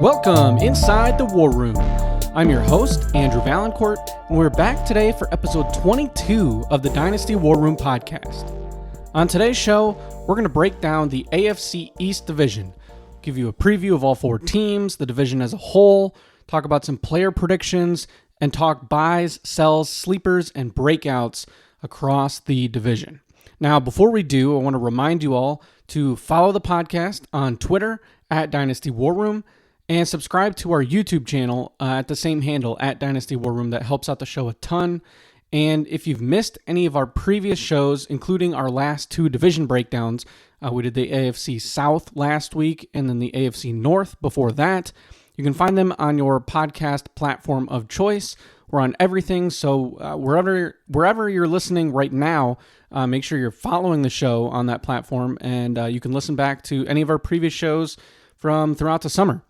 Welcome inside the War Room. I'm your host, Andrew Valancourt, and we're back today for episode 22 of the Dynasty War Room podcast. On today's show, we're going to break down the AFC East division, give you a preview of all four teams, the division as a whole, talk about some player predictions, and talk buys, sells, sleepers, and breakouts across the division. Now, before we do, I want to remind you all to follow the podcast on Twitter at Dynasty War Room and subscribe to our YouTube channel at the same handle at Dynasty War Room. That helps out the show a ton. And if you've missed any of our previous shows, including our last two division breakdowns, we did the AFC South last week and then the AFC North before that. You can find them on your podcast platform of choice. We're on everything, so wherever you're listening right now, make sure you're following the show on that platform, and you can listen back to any of our previous shows from throughout the summer.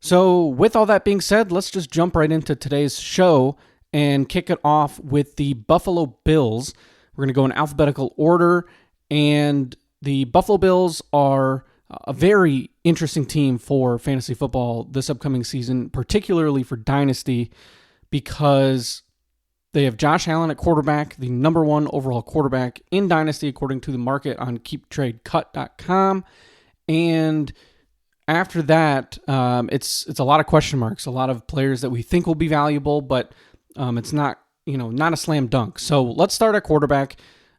So with all that being said, let's just jump right into today's show and kick it off with the Buffalo Bills. We're going to go in alphabetical order, and the Buffalo Bills are a very interesting team for fantasy football this upcoming season, particularly for Dynasty, because they have Josh Allen at quarterback, the number one overall quarterback in Dynasty, according to the market on keeptradecut.com. And after that, it's a lot of question marks, a lot of players that we think will be valuable, but it's not a slam dunk. So let's start at quarterback.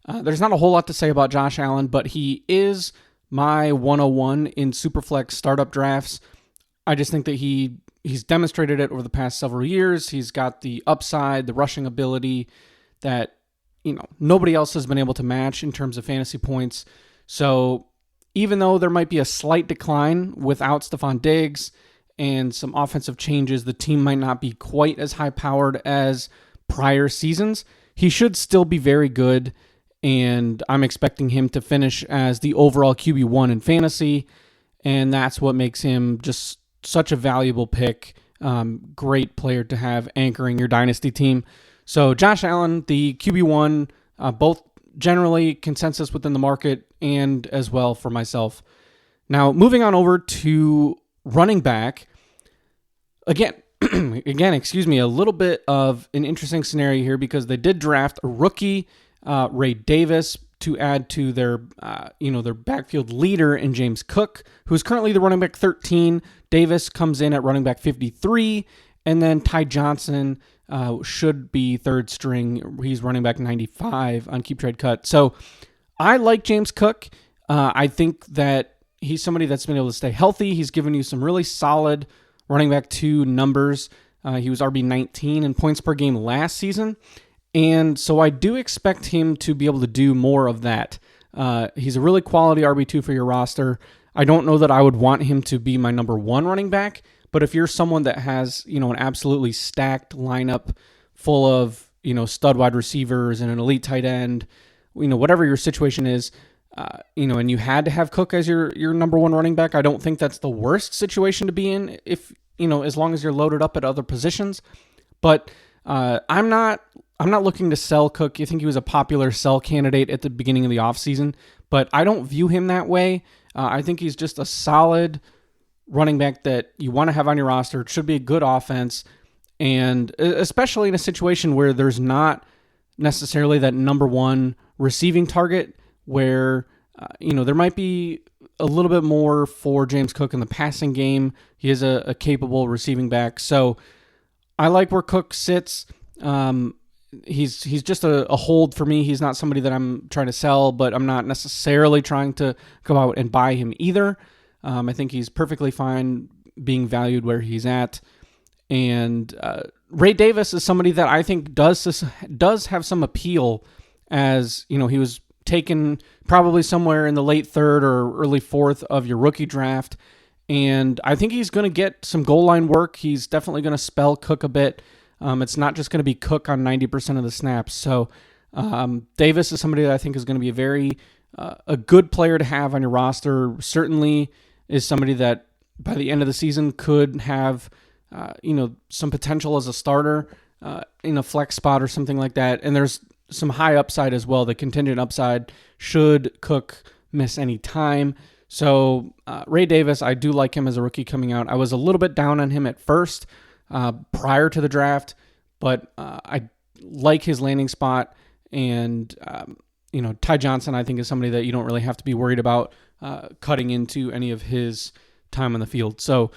There's not a whole lot to say about Josh Allen, but he is my 101 in Superflex startup drafts. I just think that he's demonstrated it over the past several years. He's got the upside, the rushing ability that nobody else has been able to match in terms of fantasy points. So even though there might be a slight decline without Stephon Diggs and some offensive changes, the team might not be quite as high-powered as prior seasons. He should still be very good, and I'm expecting him to finish as the overall QB1 in fantasy, and that's what makes him just such a valuable pick. Great player to have anchoring your dynasty team. So Josh Allen, the QB1, both generally consensus within the market and as well for myself. Now, moving on over to running back. Again, a little bit of an interesting scenario here because they did draft a rookie, Ray Davis, to add to their backfield leader in James Cook, who's currently the running back 13. Davis comes in at running back 53, and then Ty Johnson should be third string. He's running back 95 on Keep Trade Cut. So I like James Cook. I think that he's somebody that's been able to stay healthy. He's given you some really solid running back 2 numbers. He was RB19 in points per game last season. And so I do expect him to be able to do more of that. He's a really quality RB2 for your roster. I don't know that I would want him to be my number 1 running back, but if you're someone that has, an absolutely stacked lineup full of, stud wide receivers and an elite tight end, whatever your situation is, and you had to have Cook as your number 1 running back, I don't think that's the worst situation to be in if, as long as you're loaded up at other positions. But I'm not looking to sell Cook. I think he was a popular sell candidate at the beginning of the offseason, but I don't view him that way. I think he's just a solid running back that you want to have on your roster. It should be a good offense, and especially in a situation where there's not necessarily that number 1 receiving target where, there might be a little bit more for James Cook in the passing game. He is a capable receiving back. So I like where Cook sits. He's just a hold for me. He's not somebody that I'm trying to sell, but I'm not necessarily trying to go out and buy him either. I think he's perfectly fine being valued where he's at. And Ray Davis is somebody that I think does have some appeal, as he was taken probably somewhere in the late 3rd or early 4th of your rookie draft. And I think he's going to get some goal line work. He's definitely going to spell Cook a bit. It's not just going to be Cook on 90% of the snaps. So Davis is somebody that I think is going to be a good player to have on your roster. Certainly is somebody that by the end of the season could have some potential as a starter in a flex spot or something like that. And there's some high upside as well, the contingent upside should Cook miss any time. So Ray Davis, I do like him as a rookie coming out. I was a little bit down on him at first prior to the draft, but I like his landing spot. And, Ty Johnson, I think, is somebody that you don't really have to be worried about cutting into any of his time on the field. So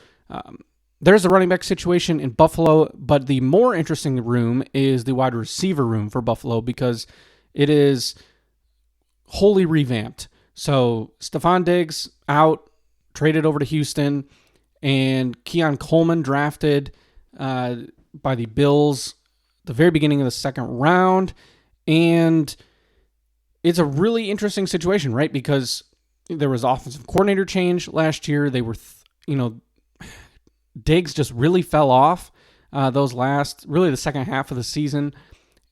there's the running back situation in Buffalo, but the more interesting room is the wide receiver room for Buffalo because it is wholly revamped. So Stephon Diggs out, traded over to Houston, and Keon Coleman drafted by the Bills the very beginning of the second round. And it's a really interesting situation, right? Because there was offensive coordinator change last year. They were, Diggs just really fell off really the second half of the season.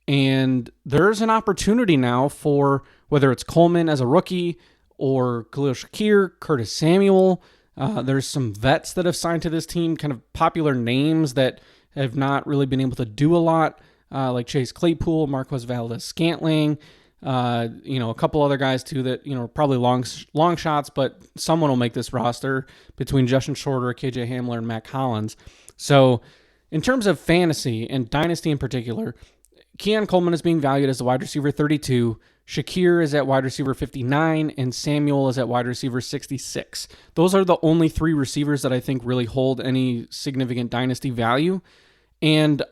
And there's an opportunity now for whether it's Coleman as a rookie or Khalil Shakir, Curtis Samuel. There's some vets that have signed to this team, kind of popular names that have not really been able to do a lot, like Chase Claypool, Marquez Valdes-Scantling, a couple other guys too that, probably long shots, but someone will make this roster between Justin Shorter, KJ Hamler, and Matt Collins. So in terms of fantasy and Dynasty in particular, Keon Coleman is being valued as the wide receiver 32. Shakir is at wide receiver 59, and Samuel is at wide receiver 66. Those are the only three receivers that I think really hold any significant Dynasty value. And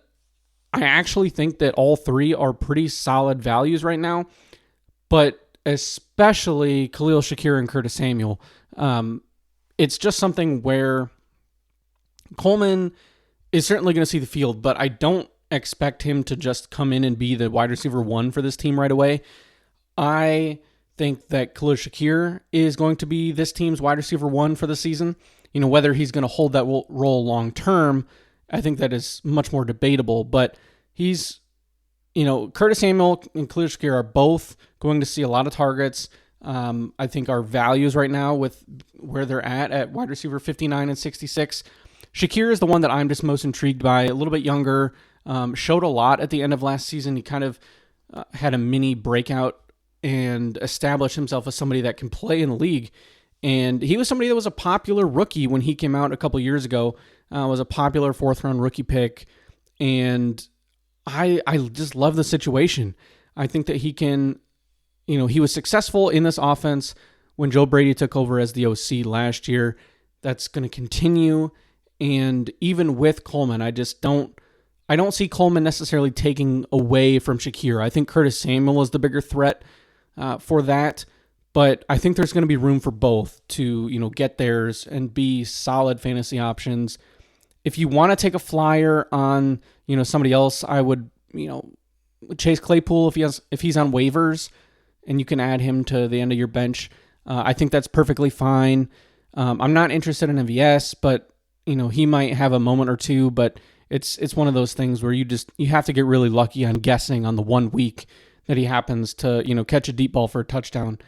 I actually think that all three are pretty solid values right now, but especially Khalil Shakir and Curtis Samuel. It's just something where Coleman is certainly going to see the field, but I don't expect him to just come in and be the wide receiver 1 for this team right away. I think that Khalil Shakir is going to be this team's wide receiver 1 for the season. Whether he's going to hold that role long term, I think that is much more debatable, but he's, Curtis Samuel and Khalil Shakir are both going to see a lot of targets. I think our values right now with where they're at wide receiver 59 and 66. Shakir is the one that I'm just most intrigued by, a little bit younger, showed a lot at the end of last season. He kind of had a mini breakout and established himself as somebody that can play in the league. And he was somebody that was a popular rookie when he came out a couple years ago, was a popular 4th-round rookie pick. And I just love the situation. I think that he can, he was successful in this offense when Joe Brady took over as the OC last year. That's going to continue. And even with Coleman, I don't see Coleman necessarily taking away from Shakir. I think Curtis Samuel is the bigger threat for that, but I think there's going to be room for both to, get theirs and be solid fantasy options. If you want to take a flyer on, somebody else, I would, Chase Claypool if he's on waivers and you can add him to the end of your bench. I think that's perfectly fine. I'm not interested in MVS, but he might have a moment or two, but it's one of those things where you have to get really lucky on guessing on the 1 week that he happens to, catch a deep ball for a touchdown.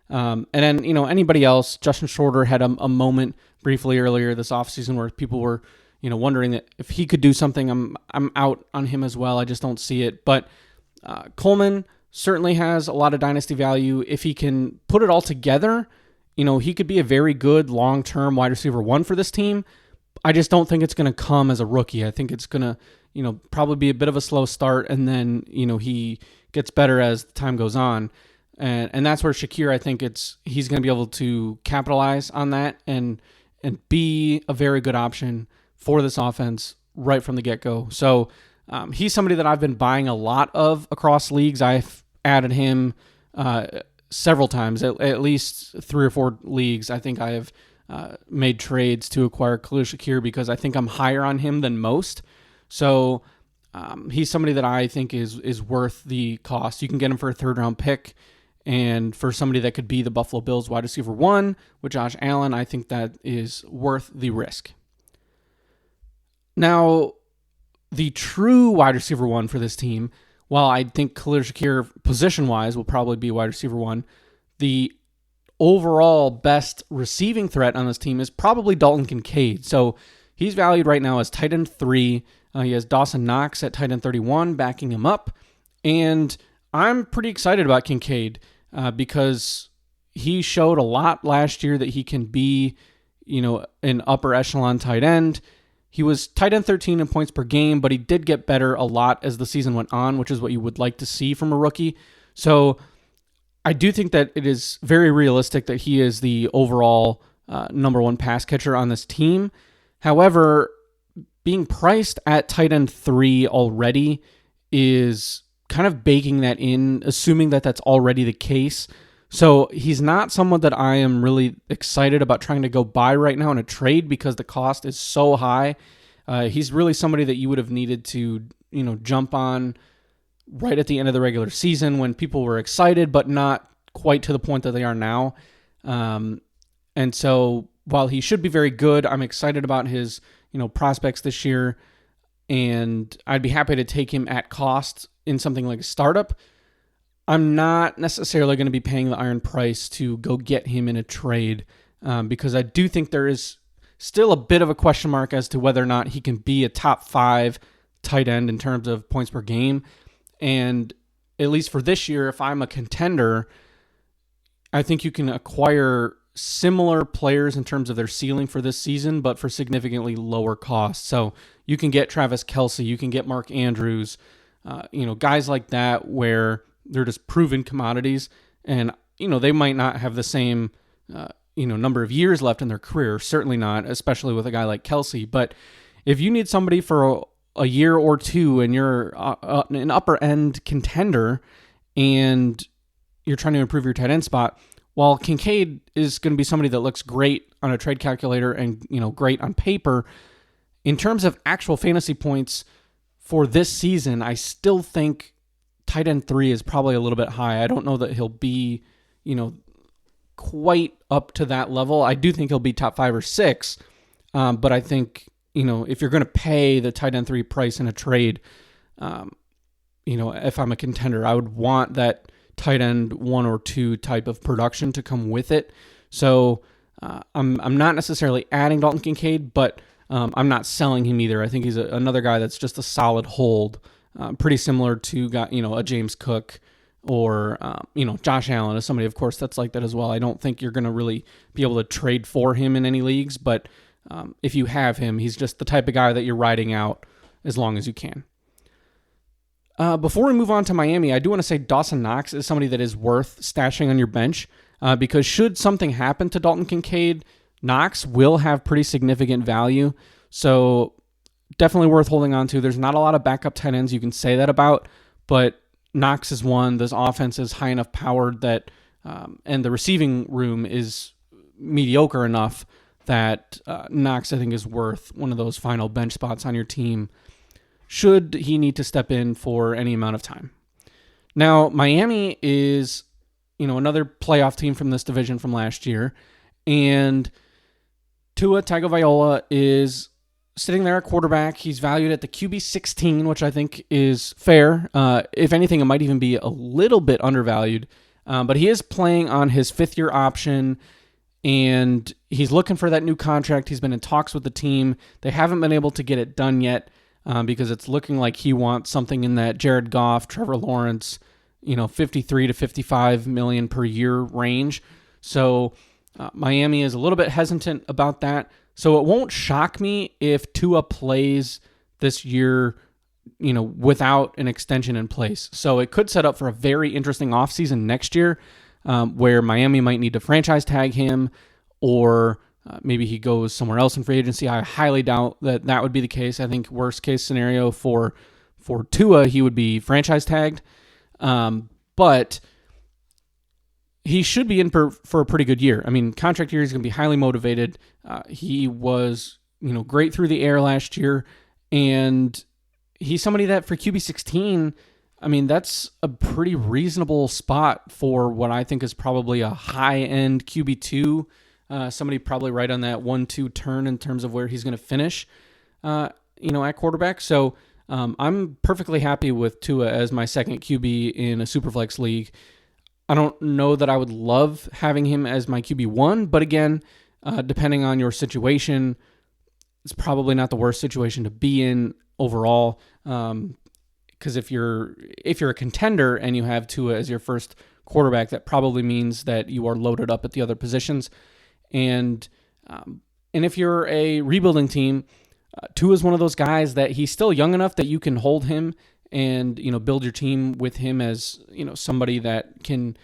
And then, anybody else, Justin Shorter had a moment briefly earlier this offseason where people were, wondering that if he could do something. I'm out on him as well. I just don't see it. But Coleman certainly has a lot of dynasty value. If he can put it all together, he could be a very good long-term wide receiver 1 for this team. I just don't think it's going to come as a rookie. I think it's going to, probably be a bit of a slow start, and then, he gets better as time goes on. And that's where Shakir, I think he's going to be able to capitalize on that and be a very good option for this offense right from the get-go. So he's somebody that I've been buying a lot of across leagues. I've added him several times, at least 3 or 4 leagues. I think I have made trades to acquire Khalil Shakir because I think I'm higher on him than most. So he's somebody that I think is worth the cost. You can get him for a 3rd-round pick, and for somebody that could be the Buffalo Bills wide receiver 1 with Josh Allen, I think that is worth the risk. Now, the true wide receiver 1 for this team, while I think Khalil Shakir position-wise will probably be wide receiver 1, the overall best receiving threat on this team is probably Dalton Kincaid. So he's valued right now as tight end 3. He has Dawson Knox at tight end 31 backing him up. And I'm pretty excited about Kincaid because he showed a lot last year that he can be, an upper echelon tight end. He was tight end 13 in points per game, but he did get better a lot as the season went on, which is what you would like to see from a rookie. So I do think that it is very realistic that he is the overall number one pass catcher on this team. However, being priced at tight end 3 already is kind of baking that in, assuming that that's already the case. So he's not someone that I am really excited about trying to go buy right now in a trade because the cost is so high. He's really somebody that you would have needed to, jump on right at the end of the regular season when people were excited, but not quite to the point that they are now. And so while he should be very good, I'm excited about his, prospects this year, and I'd be happy to take him at cost in something like a startup. I'm not necessarily going to be paying the iron price to go get him in a trade because I do think there is still a bit of a question mark as to whether or not he can be a top 5 tight end in terms of points per game. And at least for this year, if I'm a contender, I think you can acquire similar players in terms of their ceiling for this season, but for significantly lower cost. So you can get Travis Kelce, you can get Mark Andrews, guys like that where they're just proven commodities, and they might not have the same number of years left in their career. Certainly not, especially with a guy like Kelce. But if you need somebody for a year or two, and you're an upper end contender, and you're trying to improve your tight end spot, while Kincaid is going to be somebody that looks great on a trade calculator and great on paper, in terms of actual fantasy points for this season, I still think tight end 3 is probably a little bit high. I don't know that he'll be, quite up to that level. I do think he'll be top 5 or 6, but I think, if you're going to pay the tight end 3 price in a trade, if I'm a contender, I would want that tight end 1 or 2 type of production to come with it. So I'm not necessarily adding Dalton Kincaid, but I'm not selling him either. I think he's another guy that's just a solid hold, pretty similar to a James Cook or Josh Allen is somebody, of course, that's like that as well. I don't think you're going to really be able to trade for him in any leagues, but if you have him, he's just the type of guy that you're riding out as long as you can. Before we move on to Miami, I do want to say Dawson Knox is somebody that is worth stashing on your bench because should something happen to Dalton Kincaid, Knox will have pretty significant value. So definitely worth holding on to. There's not a lot of backup tight ends you can say that about, but Knox is one. This offense is high enough powered that, and the receiving room is mediocre enough that Knox, I think, is worth one of those final bench spots on your team should he need to step in for any amount of time. Now, Miami is, another playoff team from this division from last year, and Tua Tagovailoa is sitting there at quarterback. He's valued at the QB 16, which I think is fair. If anything, it might even be a little bit undervalued, but he is playing on his 5th-year option, and he's looking for that new contract. He's been in talks with the team. They haven't been able to get it done yet, because it's looking like he wants something in that Jared Goff, Trevor Lawrence, 53 to 55 million per year range. So Miami is a little bit hesitant about that. So it won't shock me if Tua plays this year, without an extension in place. So it could set up for a very interesting offseason next year, where Miami might need to franchise tag him, or maybe he goes somewhere else in free agency. I highly doubt that would be the case. I think worst case scenario for Tua, he would be franchise tagged. But he should be in for a pretty good year. I mean, contract year, he's going to be highly motivated. He was, great through the air last year. And he's somebody that for QB 16, I mean, that's a pretty reasonable spot for what I think is probably a high-end QB2. Somebody probably right on that 1-2 turn in terms of where he's going to finish, at quarterback. So I'm perfectly happy with Tua as my second QB in a Superflex league. I don't know that I would love having him as my QB1, but again, depending on your situation, it's probably not the worst situation to be in overall. Because if you're a contender and you have Tua as your first quarterback, that probably means that you are loaded up at the other positions. And if you're a rebuilding team, Tua is one of those guys that he's still young enough that you can hold him and, build your team with him as, somebody that can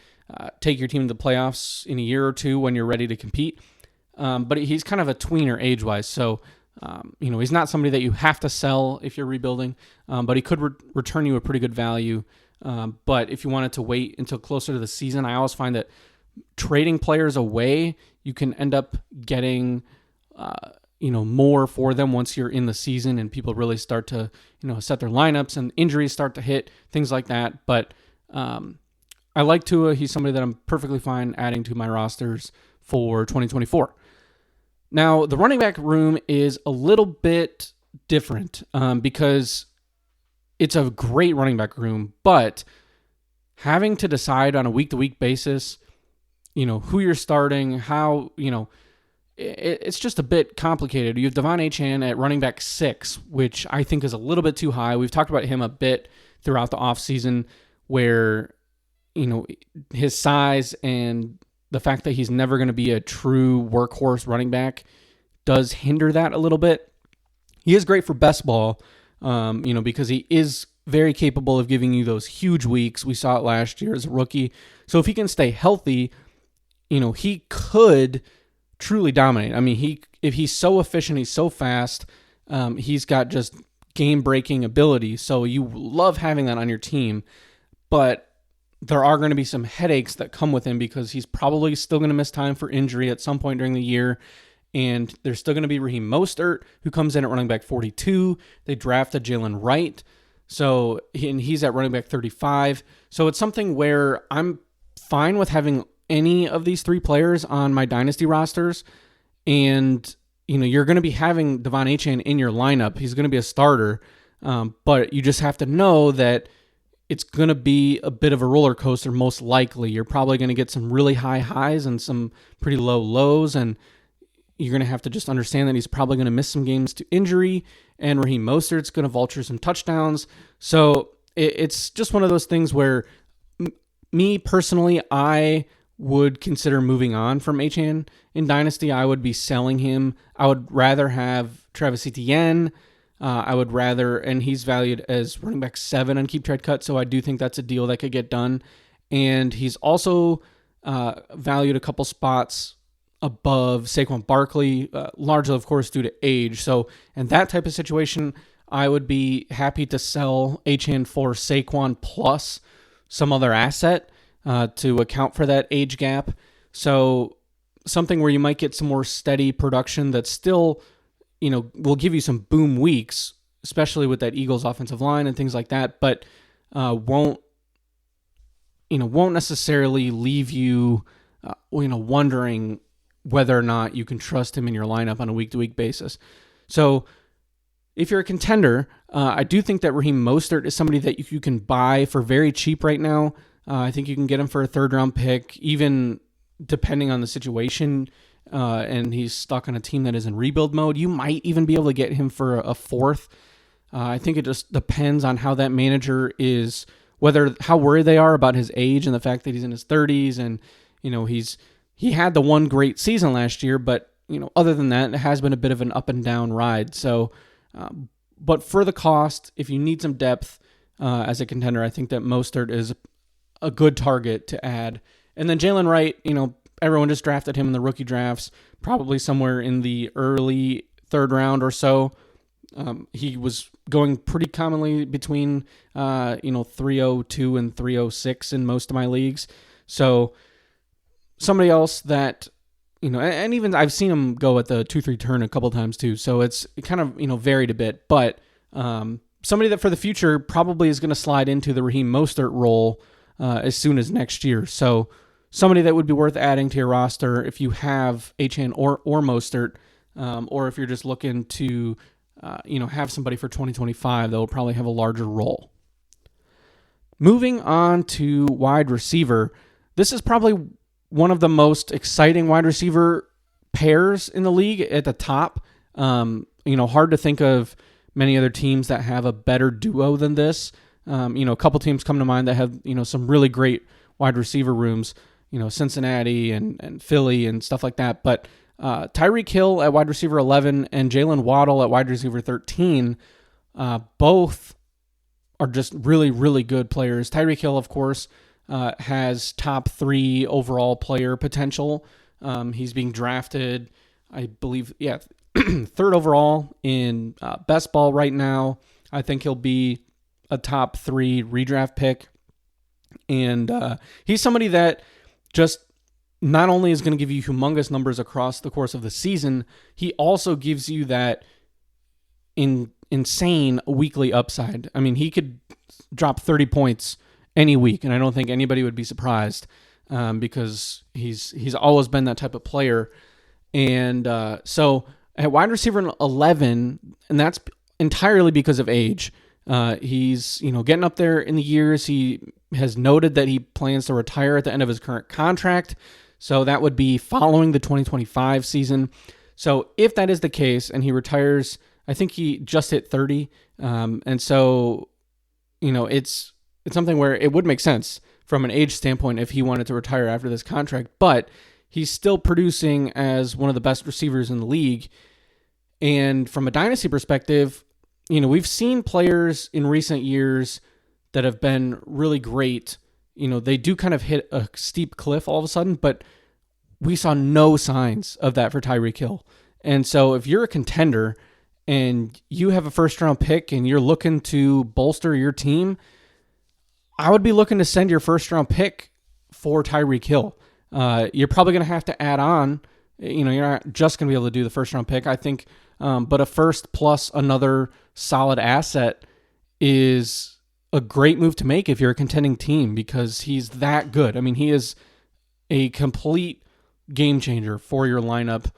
take your team to the playoffs in a year or two when you're ready to compete. But he's kind of a tweener age-wise, so he's not somebody that you have to sell if you're rebuilding, but he could return you a pretty good value. But if you wanted to wait until closer to the season, I always find that trading players away, you can end up getting more for them once you're in the season and people really start to set their lineups and injuries start to hit, things like that. But I like Tua. He's somebody that I'm perfectly fine adding to my rosters for 2024. Now, the running back room is a little bit different because it's a great running back room, but having to decide on a week-to-week basis, who you're starting, how, it's just a bit complicated. You have Devon Achane at running back 6, which I think is a little bit too high. We've talked about him a bit throughout the offseason where, his size and the fact that he's never going to be a true workhorse running back does hinder that a little bit. He is great for best ball, because he is very capable of giving you those huge weeks. We saw it last year as a rookie. So if he can stay healthy, he could truly dominate. I mean, if he's so efficient, he's so fast, he's got just game-breaking ability. So you love having that on your team, but there are going to be some headaches that come with him because he's probably still going to miss time for injury at some point during the year. And there's still going to be Raheem Mostert, who comes in at running back 42. They drafted Jalen Wright, and he's at running back 35. So it's something where I'm fine with having any of these 3 players on my dynasty rosters. And, you're going to be having Devon Achane in your lineup. He's going to be a starter. But you just have to know that it's going to be a bit of a roller coaster, most likely. You're probably going to get some really high highs and some pretty low lows, and you're going to have to just understand that he's probably going to miss some games to injury, and Raheem Mostert's going to vulture some touchdowns. So it's just one of those things where me personally, I would consider moving on from Achane in Dynasty. I would be selling him. I would rather have Travis Etienne. I would rather, and he's valued as running back 7 on Keep Trade Cut, so I do think that's a deal that could get done. And he's also valued a couple spots above Saquon Barkley, largely, of course, due to age. So in that type of situation, I would be happy to sell Achane for Saquon plus some other asset to account for that age gap. So something where you might get some more steady production that's still, will give you some boom weeks, especially with that Eagles offensive line and things like that, but won't necessarily leave you, wondering whether or not you can trust him in your lineup on a week-to-week basis. So if you're a contender, I do think that Raheem Mostert is somebody that you can buy for very cheap right now. I think you can get him for a 3rd-round pick, even depending on the situation, and he's stuck on a team that is in rebuild mode. You might even be able to get him for a 4th. I think it just depends on how that manager is, how worried they are about his age and the fact that he's in his 30s, and he had the one great season last year, but other than that, it has been a bit of an up and down ride. So, but for the cost, if you need some depth as a contender, I think that Mostert is a good target to add. And then Jalen Wright, everyone just drafted him in the rookie drafts, probably somewhere in the early 3rd round or so. He was going pretty commonly between 302 and 306 in most of my leagues. So somebody else that, and even I've seen him go at the 2-3 turn a couple times too. So it kind of, varied a bit, but somebody that for the future probably is going to slide into the Raheem Mostert role as soon as next year. So somebody that would be worth adding to your roster if you have Achane or Mostert, or if you're just looking to, have somebody for 2025 that will probably have a larger role. Moving on to wide receiver, this is probably one of the most exciting wide receiver pairs in the league at the top. Hard to think of many other teams that have a better duo than this. A couple teams come to mind that have, some really great wide receiver rooms, Cincinnati and Philly and stuff like that. But Tyreek Hill at wide receiver 11 and Jalen Waddle at wide receiver 13, both are just really, really good players. Tyreek Hill, of course, has top 3 overall player potential. He's being drafted, I believe, 3rd overall in best ball right now. I think he'll be a top 3 redraft pick. And he's somebody that just not only is going to give you humongous numbers across the course of the season, he also gives you that insane weekly upside. I mean, he could drop 30 points any week, and I don't think anybody would be surprised because he's always been that type of player. And so at wide receiver 11, and that's entirely because of age. He's getting up there in the years. He has noted that he plans to retire at the end of his current contract. So that would be following the 2025 season. So if that is the case and he retires, I think he just hit 30. And so, it's something where it would make sense from an age standpoint if he wanted to retire after this contract, but he's still producing as one of the best receivers in the league. And from a dynasty perspective, we've seen players in recent years that have been really great. They do kind of hit a steep cliff all of a sudden, but we saw no signs of that for Tyreek Hill. And so if you're a contender and you have a first-round pick and you're looking to bolster your team, I would be looking to send your first-round pick for Tyreek Hill. You're probably going to have to add on. You're not just going to be able to do the first-round pick, I think, but a first plus another solid asset is a great move to make if you're a contending team because he's that good. I mean, he is a complete game changer for your lineup.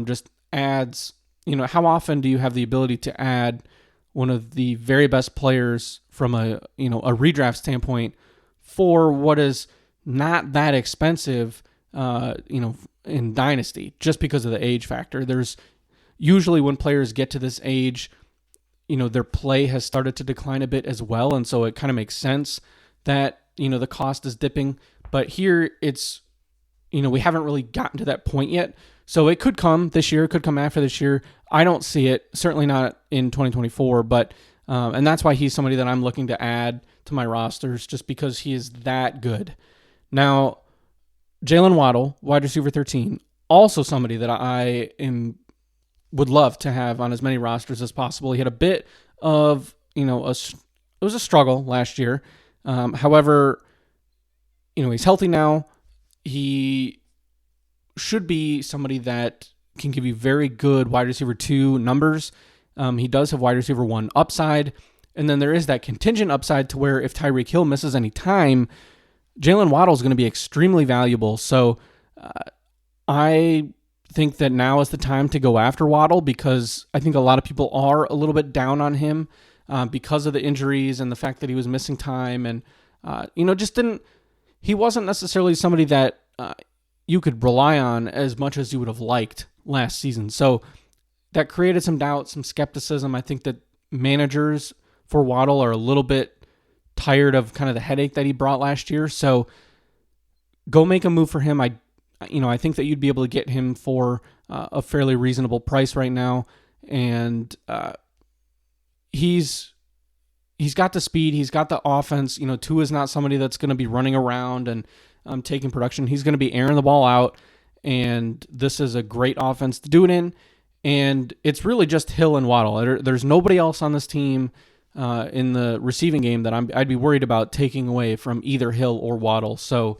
Just adds, how often do you have the ability to add one of the very best players from a redraft standpoint for what is not that expensive, in Dynasty, just because of the age factor. There's usually when players get to this age, their play has started to decline a bit as well. And so it kind of makes sense that, the cost is dipping. But here it's, we haven't really gotten to that point yet. So it could come this year, it could come after this year. I don't see it, certainly not in 2024, but, and that's why he's somebody that I'm looking to add to my rosters just because he is that good. Now, Jalen Waddle, wide receiver 13, also somebody that I would love to have on as many rosters as possible. He had a bit of, it was a struggle last year. However, he's healthy now. He should be somebody that can give you very good wide receiver 2 numbers. He does have wide receiver 1 upside. And then there is that contingent upside to where if Tyreek Hill misses any time, Jalen Waddle is going to be extremely valuable. So I think that now is the time to go after Waddle because I think a lot of people are a little bit down on him because of the injuries and the fact that he was missing time and, he wasn't necessarily somebody that you could rely on as much as you would have liked last season. So that created some doubt, some skepticism. I think that managers for Waddle are a little bit tired of kind of the headache that he brought last year. So go make a move for him. I think that you'd be able to get him for a fairly reasonable price right now. And he's got the speed. He's got the offense. Tua is not somebody that's going to be running around and taking production. He's going to be airing the ball out. And this is a great offense to do it in. And it's really just Hill and Waddle. There's nobody else on this team in the receiving game that I'd be worried about taking away from either Hill or Waddle. So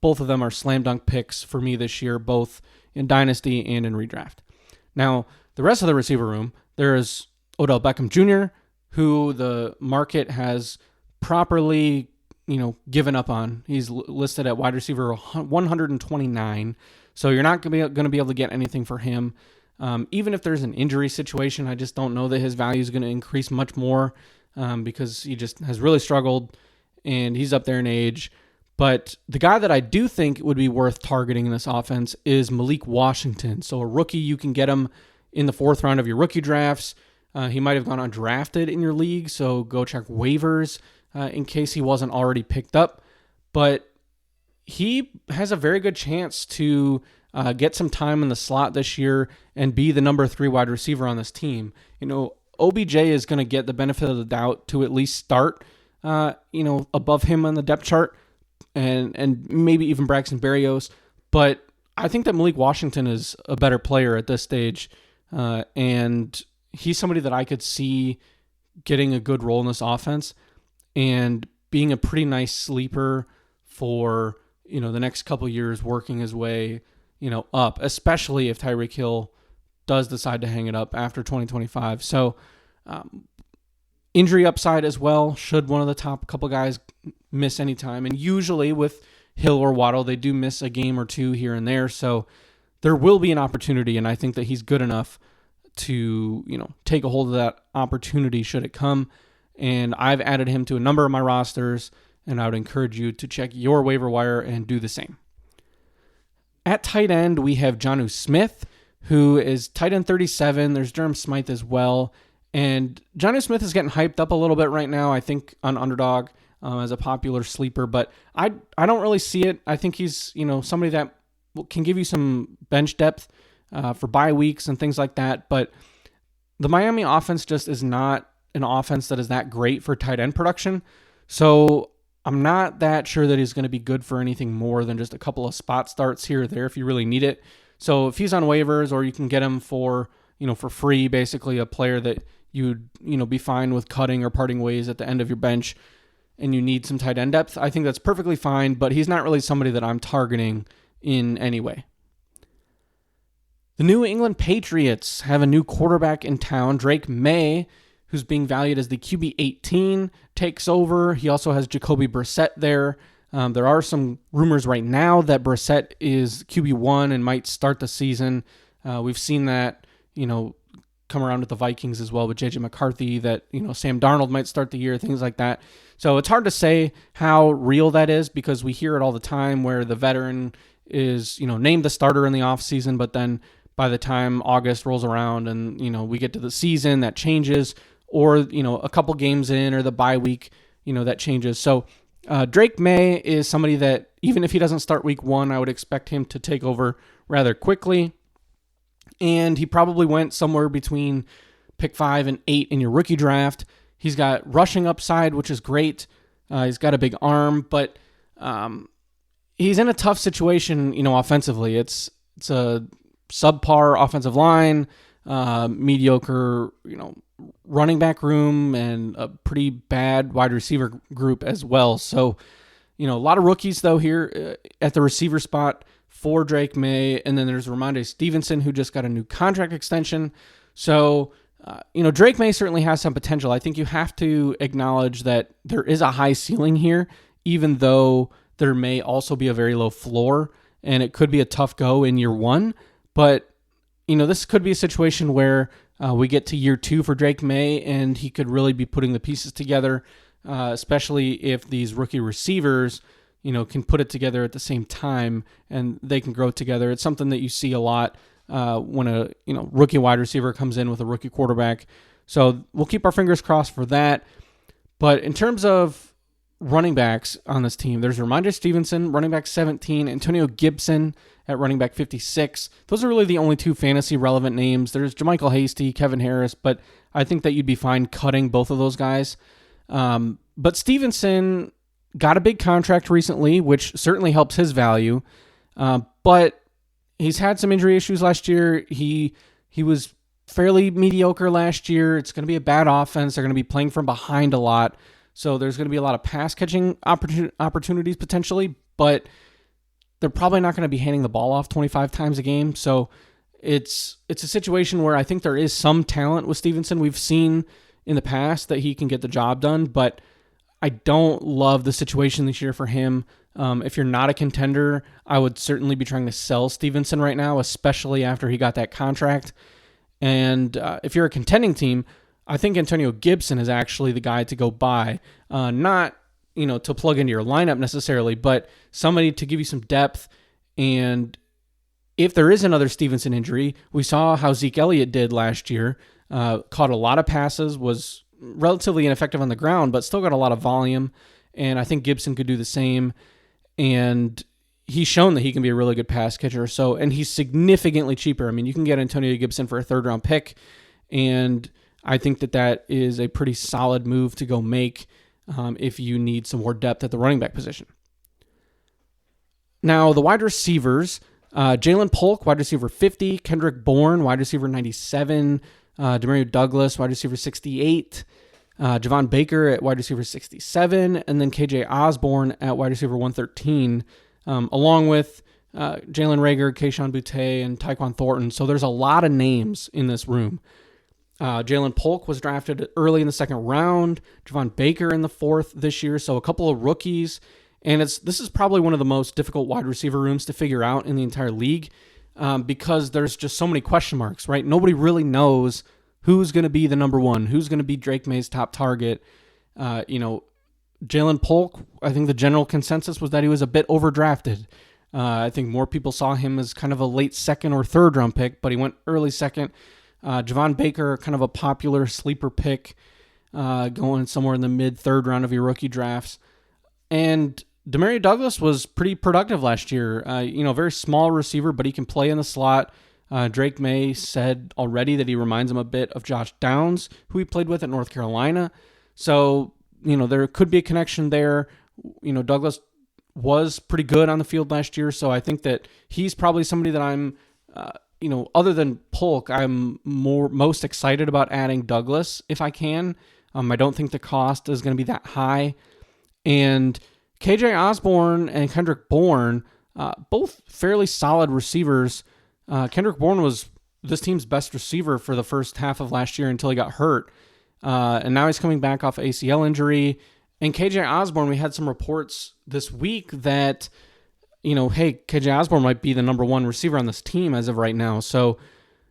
both of them are slam dunk picks for me this year, both in Dynasty and in redraft. Now, the rest of the receiver room, there's Odell Beckham Jr., who the market has properly, given up on. He's listed at wide receiver 129, so you're not going to be able to get anything for him. Even if there's an injury situation, I just don't know that his value is going to increase much more because he just has really struggled and he's up there in age. But the guy that I do think would be worth targeting in this offense is Malik Washington. So a rookie, you can get him in the 4th round of your rookie drafts. He might have gone undrafted in your league, so go check waivers in case he wasn't already picked up. But he has a very good chance to get some time in the slot this year and be the number 3 wide receiver on this team. OBJ is going to get the benefit of the doubt to at least start, above him on the depth chart, and maybe even Braxton Berrios. But I think that Malik Washington is a better player at this stage, and he's somebody that I could see getting a good role in this offense and being a pretty nice sleeper for the next couple of years, working his way up, especially if Tyreek Hill does decide to hang it up after 2025. So injury upside as well, should one of the top couple guys miss any time. And usually with Hill or Waddle, they do miss a game or two here and there. So there will be an opportunity, and I think that he's good enough to take a hold of that opportunity should it come. And I've added him to a number of my rosters, and I would encourage you to check your waiver wire and do the same. At tight end, we have Jonnu Smith, who is tight end 37. There's Durham Smythe as well. And Jonnu Smith is getting hyped up a little bit right now, I think, on Underdog as a popular sleeper. But I don't really see it. I think he's somebody that can give you some bench depth for bye weeks and things like that. But the Miami offense just is not an offense that is that great for tight end production. So I'm not that sure that he's going to be good for anything more than just a couple of spot starts here or there if you really need it. So if he's on waivers, or you can get him for free, basically a player that you'd be fine with cutting or parting ways at the end of your bench, and you need some tight end depth, I think that's perfectly fine, but he's not really somebody that I'm targeting in any way. The New England Patriots have a new quarterback in town. Drake May, who's being valued as the QB 18, takes over. He also has Jacoby Brissett there. There are some rumors right now that Brissett is QB1 and might start the season. We've seen that, come around with the Vikings as well with J.J. McCarthy, that, Sam Darnold might start the year, things like that. So it's hard to say how real that is, because we hear it all the time where the veteran is, named the starter in the offseason, but then by the time August rolls around and, we get to the season, that changes, or, a couple games in, or the bye week, that changes. So Drake May is somebody that, even if he doesn't start week 1, I would expect him to take over rather quickly. And he probably went somewhere between pick 5 and 8 in your rookie draft. He's got rushing upside, which is great. He's got a big arm, but he's in a tough situation, offensively. It's a subpar offensive line, mediocre, running back room, and a pretty bad wide receiver group as well. So, a lot of rookies though here at the receiver spot for Drake May, and then there's Ramondre Stevenson, who just got a new contract extension. So, Drake May certainly has some potential. I think you have to acknowledge that there is a high ceiling here, even though there may also be a very low floor, and it could be a tough go in year 1. But, this could be a situation where we get to year 2 for Drake May, and he could really be putting the pieces together, especially if these rookie receivers, can put it together at the same time and they can grow together. It's something that you see a lot when a rookie wide receiver comes in with a rookie quarterback. So we'll keep our fingers crossed for that. But in terms of running backs on this team, there's Ramondre Stevenson, running back 17, Antonio Gibson at running back 56. Those are really the only 2 fantasy relevant names. There's JaMychal Hasty, Kevin Harris, but I think that you'd be fine cutting both of those guys. But Stevenson got a big contract recently, which certainly helps his value. But he's had some injury issues last year. He was fairly mediocre last year. It's going to be a bad offense. They're going to be playing from behind a lot. So there's going to be a lot of pass catching opportunities potentially, but they're probably not going to be handing the ball off 25 times a game. So it's a situation where I think there is some talent with Stevenson. We've seen in the past that he can get the job done, but I don't love the situation this year for him. If you're not a contender, I would certainly be trying to sell Stevenson right now, especially after he got that contract. And if you're a contending team, I think Antonio Gibson is actually the guy to go buy. Not, to plug into your lineup necessarily, but somebody to give you some depth. And if there is another Stevenson injury, we saw how Zeke Elliott did last year. Caught a lot of passes, was relatively ineffective on the ground, but still got a lot of volume. And I think Gibson could do the same. And he's shown that he can be a really good pass catcher. So, and he's significantly cheaper. I mean, you can get Antonio Gibson for a 3rd-round pick, and I think that is a pretty solid move to go make if you need some more depth at the running back position. Now, the wide receivers, Jalen Polk, wide receiver 50, Kendrick Bourne, wide receiver 97, Demario Douglas, wide receiver 68, Javon Baker at wide receiver 67, and then KJ Osborne at wide receiver 113, along with Jalen Reagor, Kayshon Boutte, and Tyquan Thornton. So there's a lot of names in this room. Jalen Polk was drafted early in the 2nd round, Javon Baker in the 4th this year, so a couple of rookies. And this is probably one of the most difficult wide receiver rooms to figure out in the entire league because there's just so many question marks, right? Nobody really knows who's going to be the number one, who's going to be Drake May's top target. Jalen Polk, I think the general consensus was that he was a bit overdrafted. I think more people saw him as kind of a late 2nd or 3rd round pick, but he went early 2nd. Javon Baker, kind of a popular sleeper pick, going somewhere in the mid 3rd round of your rookie drafts. And Demario Douglas was pretty productive last year. Very small receiver, but he can play in the slot. Drake May said already that he reminds him a bit of Josh Downs, who he played with at North Carolina. So, there could be a connection there. Douglas was pretty good on the field last year, so I think that he's probably somebody that I'm, other than Polk, I'm most excited about adding Douglas if I can. I don't think the cost is going to be that high. And KJ Osborne and Kendrick Bourne, both fairly solid receivers. Kendrick Bourne was this team's best receiver for the first half of last year until he got hurt. And now he's coming back off ACL injury. And KJ Osborne, we had some reports this week that, KJ Osborne might be the number 1 receiver on this team as of right now. So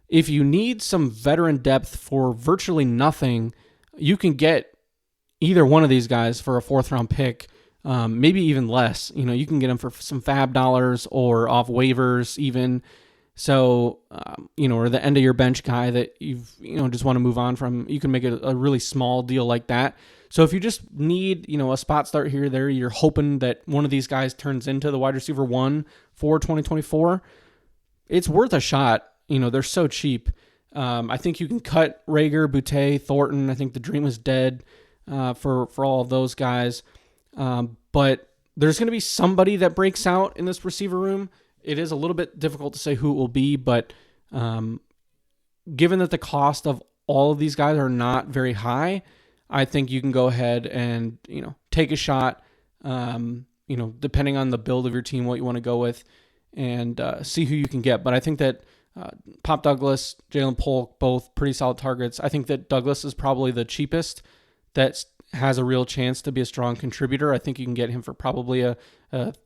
if you need some veteran depth for virtually nothing, you can get either one of these guys for a 4th-round pick. Maybe even less. You can get them for some fab dollars or off waivers even. So, or the end of your bench guy that you've, just want to move on from. You can make a really small deal like that. So if you just need, a spot start here or there, you're hoping that one of these guys turns into the wide receiver 1 for 2024, it's worth a shot. They're so cheap. I think you can cut Reagor, Boutte, Thornton. I think the dream is dead for all of those guys. But there's going to be somebody that breaks out in this receiver room. It is a little bit difficult to say who it will be, but given that the cost of all of these guys are not very high, I think you can go ahead and, take a shot, depending on the build of your team, what you want to go with, and see who you can get. But I think that Pop Douglas, Jalen Polk, both pretty solid targets. I think that Douglas is probably the cheapest that has a real chance to be a strong contributor. I think you can get him for probably a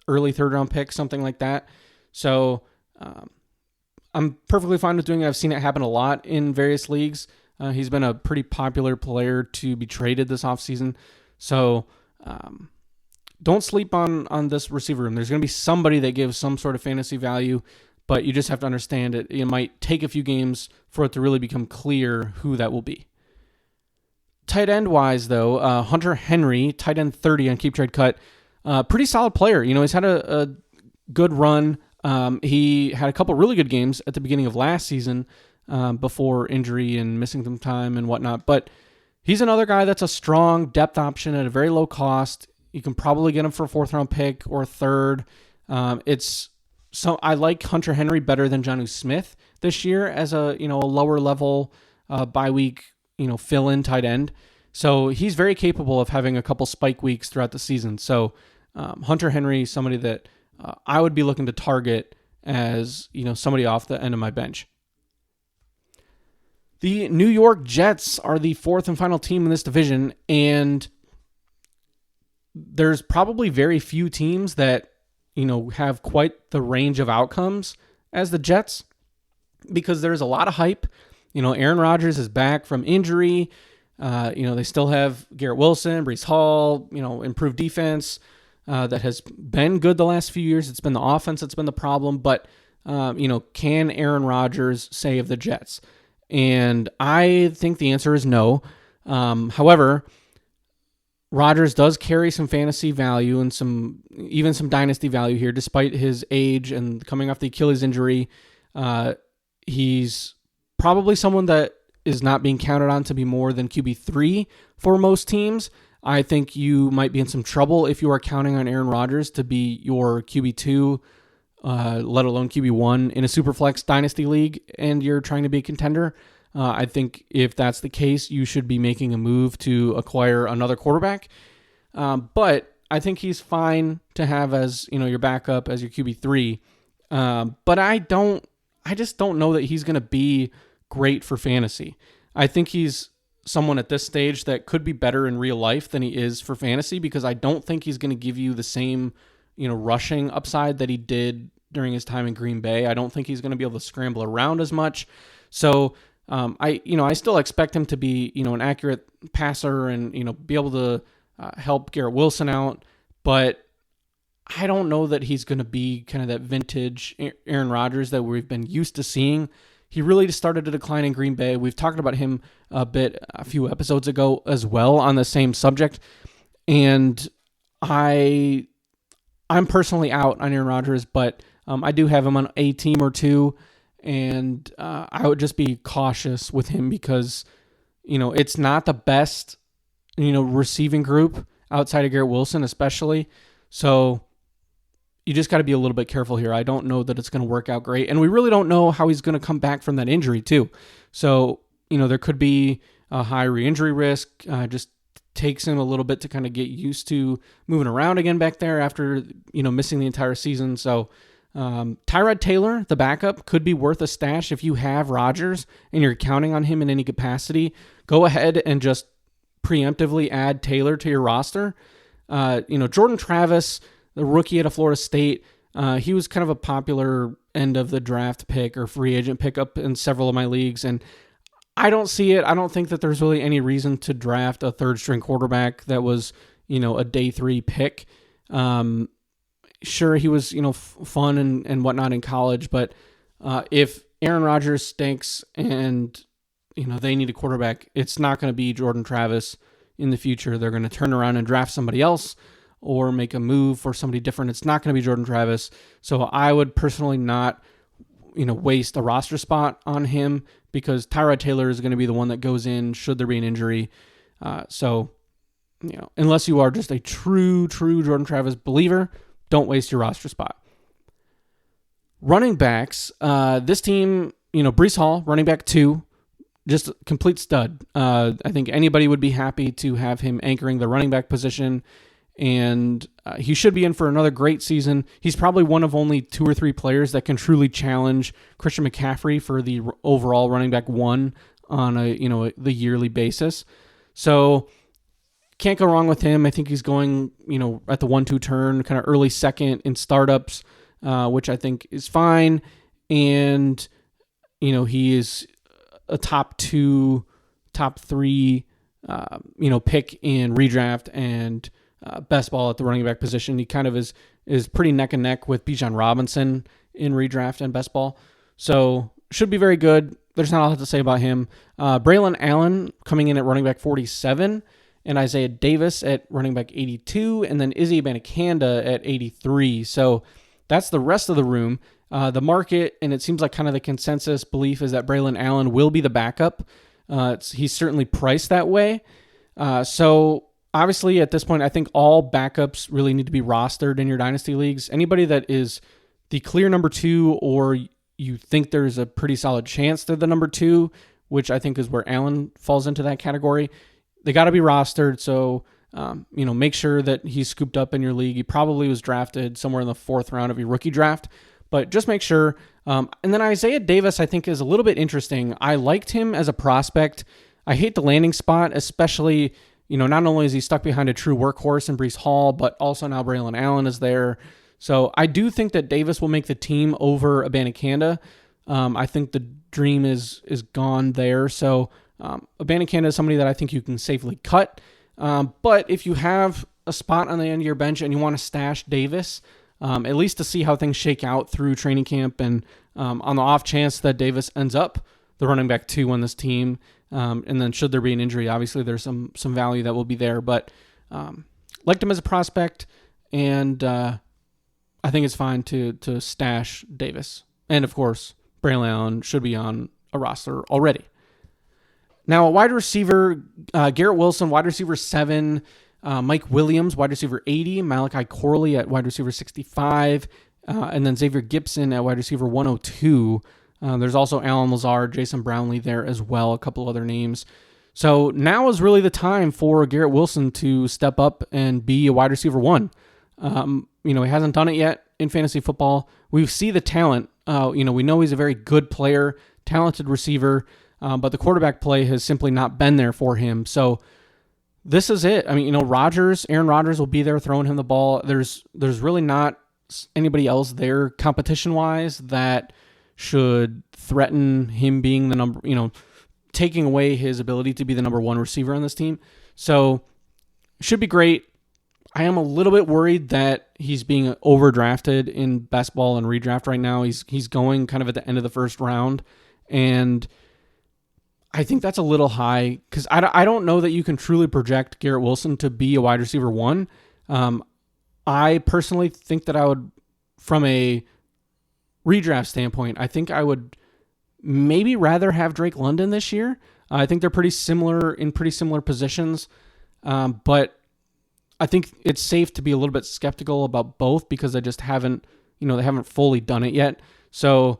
early 3rd-round pick, something like that. So I'm perfectly fine with doing it. I've seen it happen a lot in various leagues. He's been a pretty popular player to be traded this offseason. So don't sleep on this receiver room. There's going to be somebody that gives some sort of fantasy value, but you just have to understand it might take a few games for it to really become clear who that will be. Tight end wise, though, Hunter Henry, tight end 30 on Keep Trade Cut, pretty solid player. He's had a good run. He had a couple really good games at the beginning of last season before injury and missing some time and whatnot. But he's another guy that's a strong depth option at a very low cost. You can probably get him for a 4th-round pick or a 3rd. I like Hunter Henry better than Jonnu Smith this year as a lower level bye week fill-in tight end. So he's very capable of having a couple spike weeks throughout the season. So Hunter Henry, somebody that I would be looking to target as somebody off the end of my bench. The New York Jets are the 4th and final team in this division, and there's probably very few teams that have quite the range of outcomes as the Jets, because there's a lot of hype. Aaron Rodgers is back from injury. They still have Garrett Wilson, Breece Hall, improved defense that has been good the last few years. It's been the offense that's been the problem, but, can Aaron Rodgers save the Jets? And I think the answer is no. However, Rodgers does carry some fantasy value and even some dynasty value here, despite his age and coming off the Achilles injury. He's probably someone that is not being counted on to be more than QB3 for most teams. I think you might be in some trouble if you are counting on Aaron Rodgers to be your QB2, let alone QB1 in a Superflex Dynasty League, and you're trying to be a contender. I think if that's the case, you should be making a move to acquire another quarterback. But I think he's fine to have as your backup, as your QB3. But I just don't know that he's going to be great for fantasy. I think he's someone at this stage that could be better in real life than he is for fantasy, because I don't think he's going to give you the same rushing upside that he did during his time in Green Bay. I don't think he's going to be able to scramble around as much. So I still expect him to be, an accurate passer and, be able to help Garrett Wilson out, but I don't know that he's going to be kind of that vintage Aaron Rodgers that we've been used to seeing. He really just started to decline in Green Bay. We've talked about him a few episodes ago as well on the same subject, and I'm personally out on Aaron Rodgers, but I do have him on a team or two. And I would just be cautious with him because, it's not the best, receiving group outside of Garrett Wilson, especially. So you just got to be a little bit careful here. I don't know that it's going to work out great. And we really don't know how he's going to come back from that injury, too. So, there could be a high re-injury risk. Just takes him a little bit to kind of get used to moving around again back there after, missing the entire season. So, Tyrod Taylor, the backup, could be worth a stash if you have Rodgers and you're counting on him in any capacity. Go ahead and just preemptively add Taylor to your roster. Jordan Travis, the rookie out of Florida State, he was kind of a popular end of the draft pick or free agent pickup in several of my leagues, and I don't see it. I don't think that there's really any reason to draft a third string quarterback that was, a day 3 pick. Sure, he was, fun and whatnot in college, but if Aaron Rodgers stinks and, they need a quarterback, it's not going to be Jordan Travis in the future. They're going to turn around and draft somebody else or make a move for somebody different. It's not going to be Jordan Travis. So I would personally not, waste a roster spot on him because Tyrod Taylor is going to be the one that goes in should there be an injury. So, unless you are just a true Jordan Travis believer, don't waste your roster spot. Running backs, this team, Breece Hall, running back 2, just a complete stud. I think anybody would be happy to have him anchoring the running back position, and he should be in for another great season. He's probably one of only 2 or 3 players that can truly challenge Christian McCaffrey for the overall running back 1 on the yearly basis. So can't go wrong with him. I think he's going, at the 1-2 turn, kind of early second in startups, which I think is fine. And, he is a top 2, top 3, pick in redraft and best ball at the running back position. He kind of is pretty neck and neck with Bijan Robinson in redraft and best ball. So should be very good. There's not a lot to say about him. Braylon Allen coming in at running back 47. And Isaiah Davis at running back 82, and then Izzy Abanikanda at 83. So that's the rest of the room. The market, and it seems like kind of the consensus belief is that Braylon Allen will be the backup. He's certainly priced that way. So obviously at this point, I think all backups really need to be rostered in your dynasty leagues. Anybody that is the clear number 2, or you think there's a pretty solid chance they're the number 2, which I think is where Allen falls into that category, they got to be rostered, so make sure that he's scooped up in your league. He probably was drafted somewhere in the 4th round of your rookie draft, but just make sure. And then Isaiah Davis, I think, is a little bit interesting. I liked him as a prospect. I hate the landing spot, especially, not only is he stuck behind a true workhorse in Breece Hall, but also now Braylon Allen is there. So I do think that Davis will make the team over Abanikanda. I think the dream is gone there, so Abanikanda is somebody that I think you can safely cut. But if you have a spot on the end of your bench and you want to stash Davis, at least to see how things shake out through training camp, and on the off chance that Davis ends up the running back 2 on this team, and then should there be an injury, obviously there's some value that will be there. But liked him as a prospect, and I think it's fine to stash Davis. And, of course, Braylon Allen should be on a roster already. Now, a wide receiver, Garrett Wilson, wide receiver 7, Mike Williams, wide receiver 80, Malachi Corley at wide receiver 65, and then Xavier Gipson at wide receiver 102. There's also Alan Lazard, Jason Brownlee there as well, a couple other names. So now is really the time for Garrett Wilson to step up and be a wide receiver 1. He hasn't done it yet in fantasy football. We see the talent. We know he's a very good player, talented receiver, but the quarterback play has simply not been there for him. So this is it. Aaron Rodgers will be there throwing him the ball. There's really not anybody else there competition-wise that should threaten him being the number, taking away his ability to be the number 1 receiver on this team. So should be great. I am a little bit worried that he's being overdrafted in best ball and redraft right now. He's going kind of at the end of the first round, and I think that's a little high because I don't know that you can truly project Garrett Wilson to be a wide receiver 1. I personally think that I would, from a redraft standpoint, I think I would maybe rather have Drake London this year. I think they're pretty similar positions, but I think it's safe to be a little bit skeptical about both because they just haven't fully done it yet. So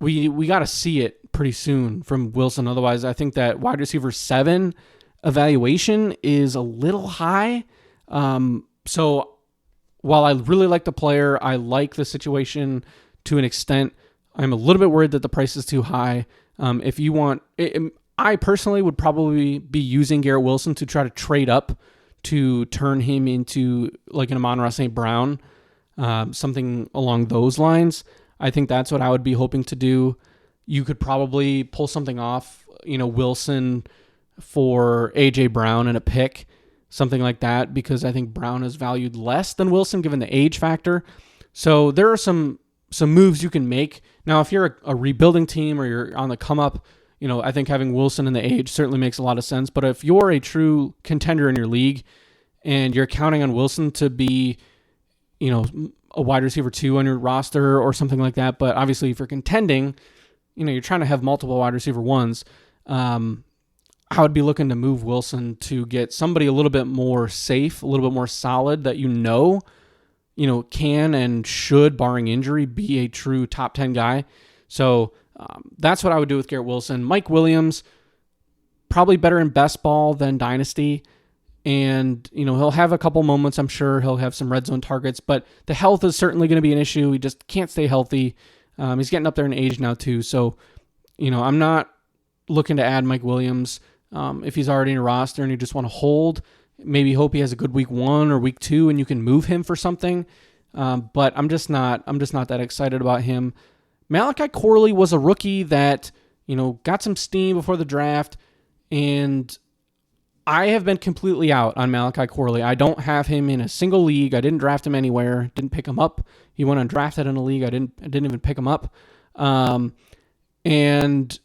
we got to see it pretty soon from Wilson. Otherwise, I think that wide receiver 7 evaluation is a little high. So while I really like the player, I like the situation to an extent, I'm a little bit worried that the price is too high. If you want, I personally would probably be using Garrett Wilson to try to trade up to turn him into like an Amon-Ra St. Brown, something along those lines. I think that's what I would be hoping to do. You could probably pull something off, Wilson for A.J. Brown and a pick, something like that, because I think Brown is valued less than Wilson given the age factor. So there are some moves you can make. Now, if you're a rebuilding team or you're on the come up, I think having Wilson in the age certainly makes a lot of sense. But if you're a true contender in your league and you're counting on Wilson to be, a wide receiver 2 on your roster or something like that, but obviously if you're contending, you're trying to have multiple wide receiver 1s, I would be looking to move Wilson to get somebody a little bit more safe, a little bit more solid that can and should, barring injury, be a true top 10 guy. So that's what I would do with Garrett Wilson. Mike Williams, probably better in best ball than Dynasty. And, he'll have a couple moments. I'm sure he'll have some red zone targets, but the health is certainly going to be an issue. He just can't stay healthy. He's getting up there in age now too. So, I'm not looking to add Mike Williams. If he's already in a roster and you just want to hold, maybe hope he has a good week 1 or week 2 and you can move him for something. But I'm just not that excited about him. Malachi Corley was a rookie that, got some steam before the draft, and I have been completely out on Malachi Corley. I don't have him in a single league. I didn't draft him anywhere. Didn't pick him up. He went undrafted in a league. I didn't even pick him up. And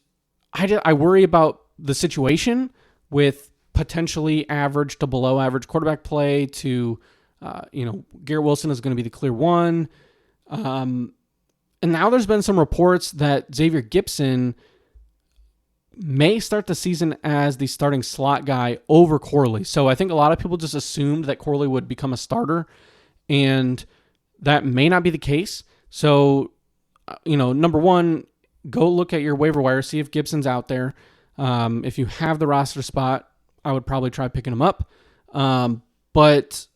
I worry about the situation with potentially average to below average quarterback play to, Garrett Wilson is going to be the clear 1. And now there's been some reports that Xavier Gipson may start the season as the starting slot guy over Corley. So I think a lot of people just assumed that Corley would become a starter, and that may not be the case. So, number 1, go look at your waiver wire, see if Gibson's out there. If you have the roster spot, I would probably try picking him up. But,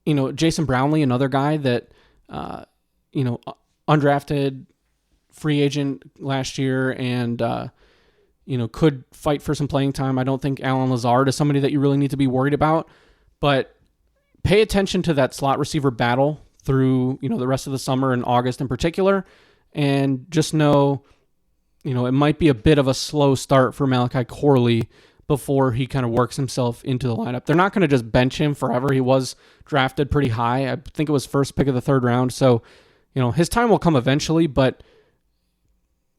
Jason Brownlee, another guy that, undrafted free agent last year and, could fight for some playing time. I don't think Alan Lazard is somebody that you really need to be worried about, but pay attention to that slot receiver battle through, the rest of the summer and August in particular. And just know, it might be a bit of a slow start for Malachi Corley before he kind of works himself into the lineup. They're not going to just bench him forever. He was drafted pretty high. I think it was first pick of the 3rd round. So, his time will come eventually, but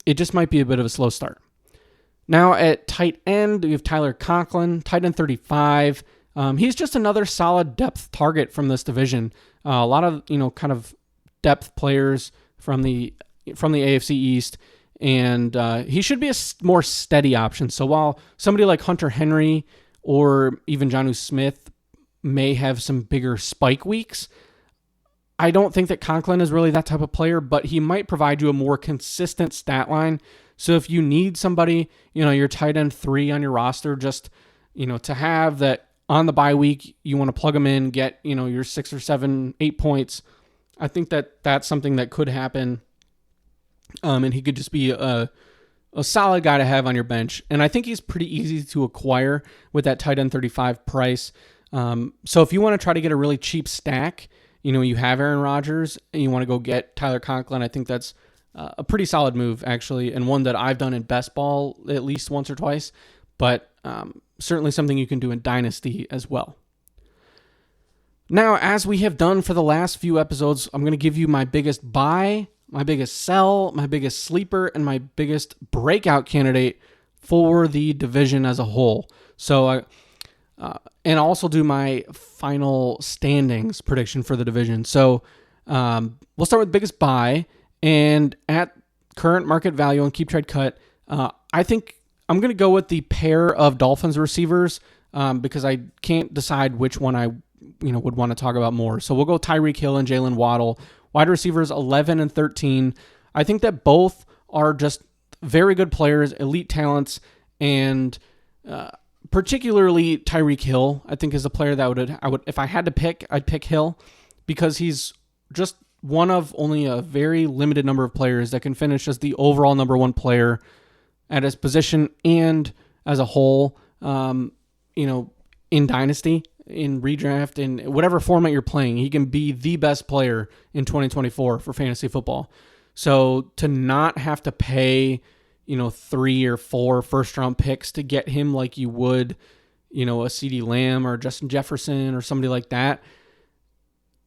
it just might be a bit of a slow start. Now at tight end, we have Tyler Conklin, tight end 35. He's just another solid depth target from this division. A lot of, kind of depth players from the AFC East, and he should be a more steady option. So while somebody like Hunter Henry or even Jonnu Smith may have some bigger spike weeks, I don't think that Conklin is really that type of player, but he might provide you a more consistent stat line. So if you need somebody, your tight end 3 on your roster, just, to have that on the bye week, you want to plug them in, get, your 6 or 7, 8 points. I think that that's something that could happen. And he could just be a solid guy to have on your bench. And I think he's pretty easy to acquire with that tight end 35 price. So if you want to try to get a really cheap stack, you have Aaron Rodgers and you want to go get Tyler Conklin, I think that's a pretty solid move, actually, and one that I've done in best ball at least once or twice, but certainly something you can do in Dynasty as well. Now, as we have done for the last few episodes, I'm going to give you my biggest buy, my biggest sell, my biggest sleeper, and my biggest breakout candidate for the division as a whole. So, and also do my final standings prediction for the division. So we'll start with biggest buy, and at current market value on Keep Trade Cut, I think I'm going to go with the pair of Dolphins receivers because I can't decide which one I would want to talk about more. So we'll go Tyreek Hill and Jalen Waddle. Wide receivers 11 and 13. I think that both are just very good players, elite talents, and particularly Tyreek Hill, I think, is a player that I would if I had to pick, I'd pick Hill because he's just one of only a very limited number of players that can finish as the overall number 1 player at his position and as a whole, in Dynasty, in redraft, in whatever format you're playing. He can be the best player in 2024 for fantasy football. So to not have to pay 3 or 4 first-round picks to get him like you would, a CeeDee Lamb or Justin Jefferson or somebody like that,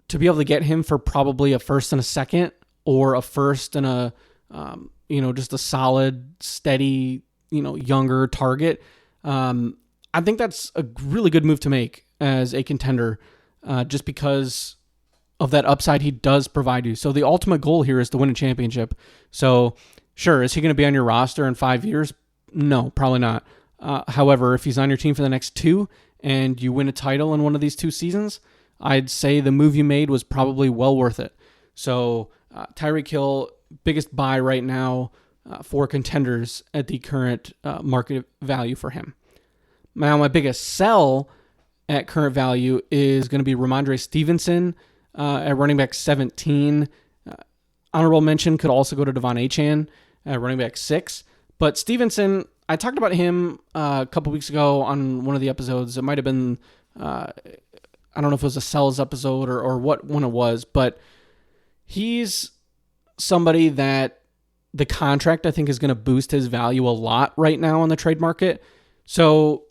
to be able to get him for probably a first and a second or a first and a, just a solid, steady, younger target, I think that's a really good move to make as a contender just because of that upside he does provide you. So the ultimate goal here is to win a championship. So sure, is he going to be on your roster in 5 years? No, probably not. However, if he's on your team for the next 2 and you win a title in one of these 2 seasons, I'd say the move you made was probably well worth it. So Tyreek Hill, biggest buy right now for contenders at the current market value for him. Now, my biggest sell at current value is going to be Ramondre Stevenson at running back 17. Honorable mention could also go to Devon Achane at running back 6. But Stevenson, I talked about him a couple weeks ago on one of the episodes. It might have been, I don't know if it was a sells episode or what one it was, but he's somebody that the contract, I think, is going to boost his value a lot right now on the trade market. So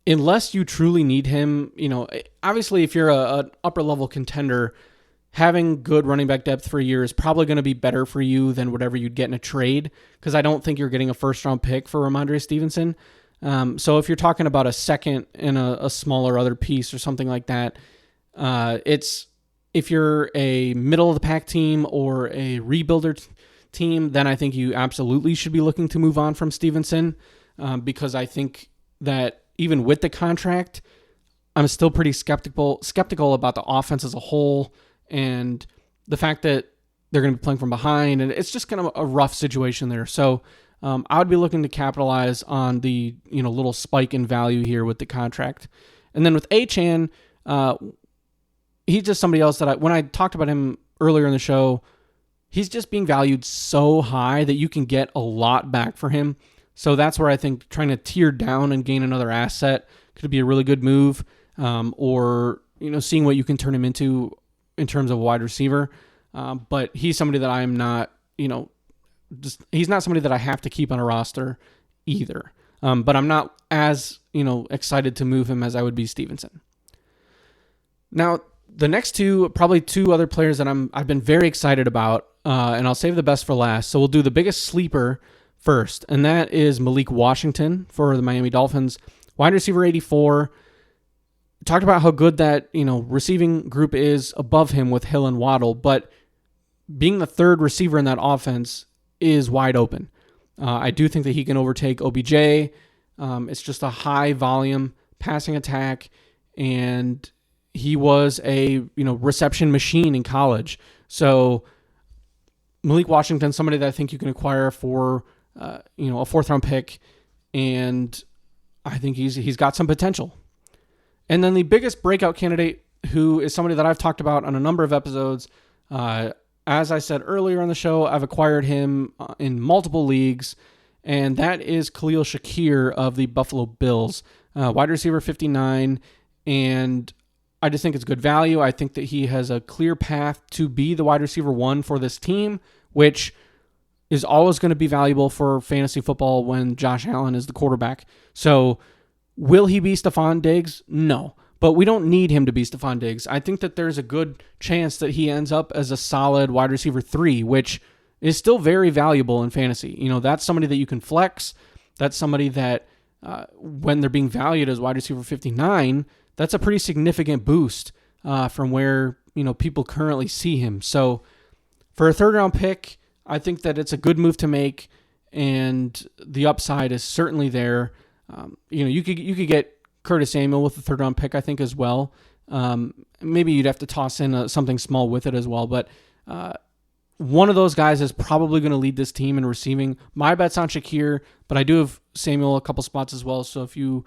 unless you truly need him, obviously if you're an upper level contender, having good running back depth for a year is probably going to be better for you than whatever you'd get in a trade, because I don't think you're getting a first round pick for Ramondre Stevenson. So if you're talking about a second and a smaller other piece or something like that, if you're a middle of the pack team or a rebuilder team, then I think you absolutely should be looking to move on from Stevenson, because I think that even with the contract, I'm still pretty skeptical about the offense as a whole and the fact that they're going to be playing from behind, and it's just kind of a rough situation there. So I would be looking to capitalize on the little spike in value here with the contract. And then with Achane, he's just somebody else that when I talked about him earlier in the show, he's just being valued so high that you can get a lot back for him. So that's where I think trying to tier down and gain another asset could be a really good move, or seeing what you can turn him into in terms of a wide receiver. But he's somebody that I'm not, he's not somebody that I have to keep on a roster either. But I'm not as, excited to move him as I would be Stevenson. Now, the next probably two other players that I've been very excited about, and I'll save the best for last. So we'll do the biggest sleeper first, and that is Malik Washington for the Miami Dolphins. Wide receiver 84. Talked about how good that, receiving group is above him with Hill and Waddle, but being the third receiver in that offense is wide open. I do think that he can overtake OBJ. It's just a high volume passing attack, and he was a reception machine in college. So Malik Washington, somebody that I think you can acquire for a fourth round pick, and I think he's got some potential. And then the biggest breakout candidate, who is somebody that I've talked about on a number of episodes. As I said earlier on the show, I've acquired him in multiple leagues, and that is Khalil Shakir of the Buffalo Bills, wide receiver 59, and I just think it's good value. I think that he has a clear path to be the wide receiver 1 for this team, which is always going to be valuable for fantasy football when Josh Allen is the quarterback. So will he be Stephon Diggs? No. But we don't need him to be Stephon Diggs. I think that there's a good chance that he ends up as a solid wide receiver 3, which is still very valuable in fantasy. That's somebody that you can flex. That's somebody that when they're being valued as wide receiver 59, that's a pretty significant boost from where people currently see him. So for a third round pick, I think that it's a good move to make, and the upside is certainly there. You could get Curtis Samuel with the third round pick, I think, as well. Maybe you'd have to toss in something small with it as well, but one of those guys is probably going to lead this team in receiving. My bet's on Shakir, but I do have Samuel a couple spots as well. So if you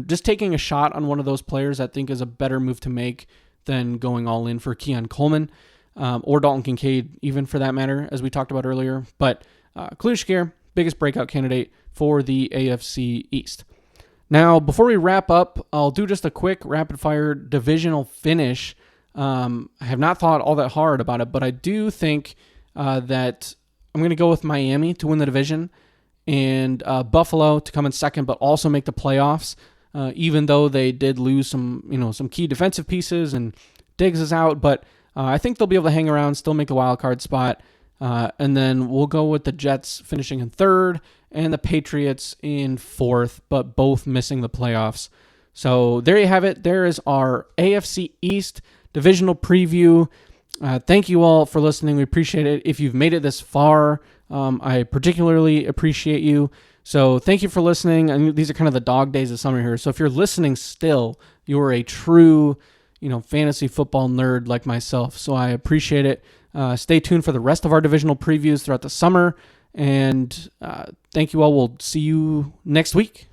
just taking a shot on one of those players, I think is a better move to make than going all in for Keon Coleman or Dalton Kincaid, even for that matter, as we talked about earlier. But Khalil Shakir, biggest breakout candidate for the AFC East. Now, before we wrap up, I'll do just a quick rapid-fire divisional finish. I have not thought all that hard about it, but I do think that I'm going to go with Miami to win the division and Buffalo to come in second, but also make the playoffs, even though they did lose some key defensive pieces and Diggs is out. But I think they'll be able to hang around, still make a wild card spot. And then we'll go with the Jets finishing in third and the Patriots in fourth, but both missing the playoffs. So there you have it. There is our AFC East divisional preview. Thank you all for listening. We appreciate it. If you've made it this far, I particularly appreciate you. So thank you for listening. I mean, these are kind of the dog days of summer here. So if you're listening still, you are a true, fantasy football nerd like myself. So I appreciate it. Stay tuned for the rest of our divisional previews throughout the summer. And thank you all. We'll see you next week.